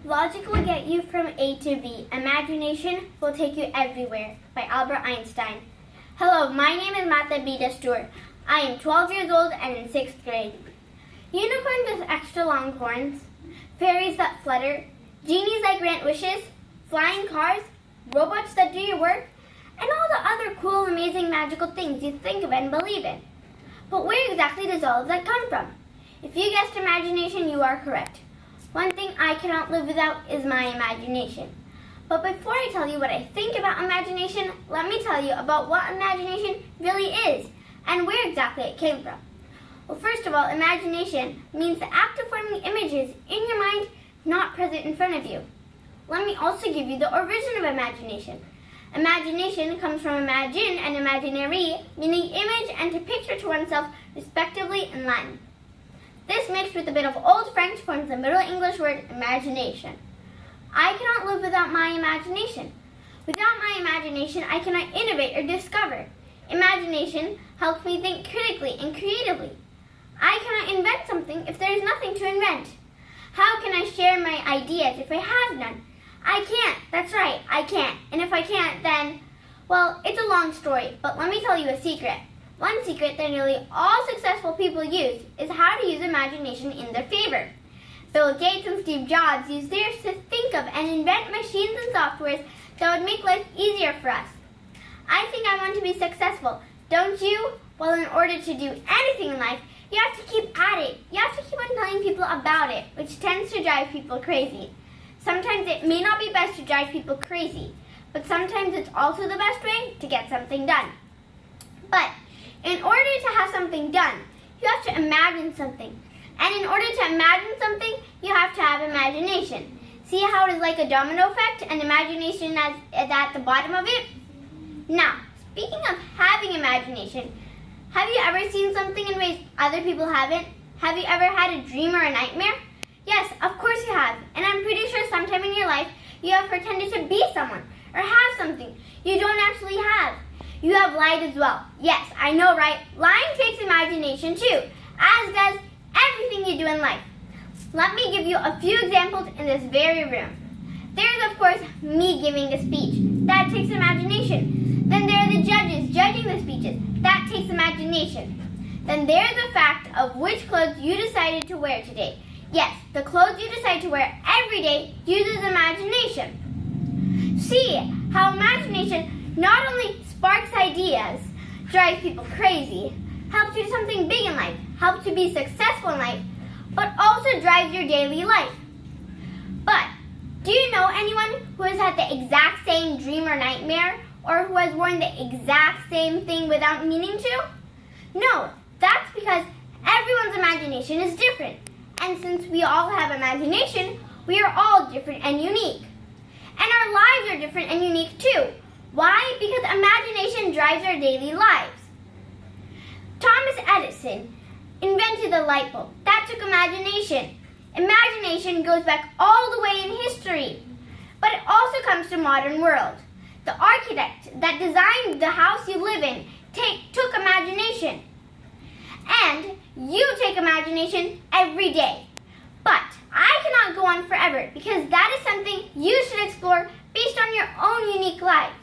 Logic will get you from A to B. Imagination will take you everywhere. By Albert Einstein. Hello, my name is Mahtab. I am 12 years old and in 6th grade. Unicorns with extra long horns, fairies that flutter, genies that grant wishes, flying cars, robots that do your work, and all the other cool, amazing, magical things you think of and believe in. But where exactly does all of that come from? If you guessed imagination, you are correct. One thing I cannot live without is my imagination. But before I tell you what I think about imagination, let me tell you about what imagination really is and where exactly it came from. Well, first of all, imagination means the act of forming images in your mind not present in front of you. Let me also give you the origin of imagination. Imagination comes from imagine and imaginary, meaning image and to picture to oneself, respectively, in Latin. This mixed with a bit of Old French forms the Middle English word imagination. I cannot live without my imagination. Without my imagination, I cannot innovate or discover. Imagination helps me think critically and creatively. I cannot invent something if there is nothing to invent. How can I share my ideas if I have none? I can't. That's right, I can't. And if I can't, then, well, it's a long story, but let me tell you a secret. One secret that nearly all successful people use is how to use imagination in their favor. Bill Gates and Steve Jobs used theirs to think of and invent machines and softwares that would make life easier for us. I think I want to be successful, don't you? Well, in order to do anything in life, you have to keep at it. You have to keep on telling people about it, which tends to drive people crazy. Sometimes it may not be best to drive people crazy, but sometimes it's also the best way to get something done. But in order to have something done, you have to imagine something. And in order to imagine something, you have to have imagination. See how it is like a domino effect and imagination is at the bottom of it? Now, speaking of having imagination, have you ever seen something in ways other people haven't? Have you ever had a dream or a nightmare? Yes, of course you have. And I'm pretty sure sometime in your life you have pretended to be someone or have something you don't actually have. You have lied as well. Yes, I know, right? Lying takes imagination too, as does everything you do in life. Let me give you a few examples in this very room. There's, of course, me giving a speech. That takes imagination. Then there are the judges judging the speeches. That takes imagination. Then there's the fact of which clothes you decided to wear today. Yes, the clothes you decide to wear every day uses imagination. See how imagination not only sparks ideas, drives people crazy, helps you do something big in life, helps you be successful in life, but also drives your daily life. But do you know anyone who has had the exact same dream or nightmare, or who has worn the exact same thing without meaning to? No, that's because everyone's imagination is different. And since we all have imagination, we are all different and unique. And our lives are different and unique too. Why? Because imagination drives our daily lives. Thomas Edison invented the light bulb. That took imagination. Imagination goes back all the way in history. But it also comes to modern world. The architect that designed the house you live in took imagination. And you take imagination every day. But I cannot go on forever because that is something you should explore based on your own unique lives.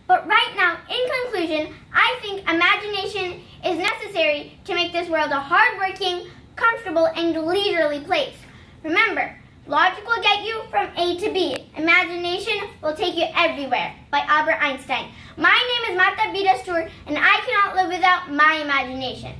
But right now, in conclusion, I think imagination is necessary to make this world a hardworking, comfortable, and leisurely place. Remember, logic will get you from A to B. Imagination will take you everywhere. By Albert Einstein. My name is Mahtab, and I cannot live without my imagination.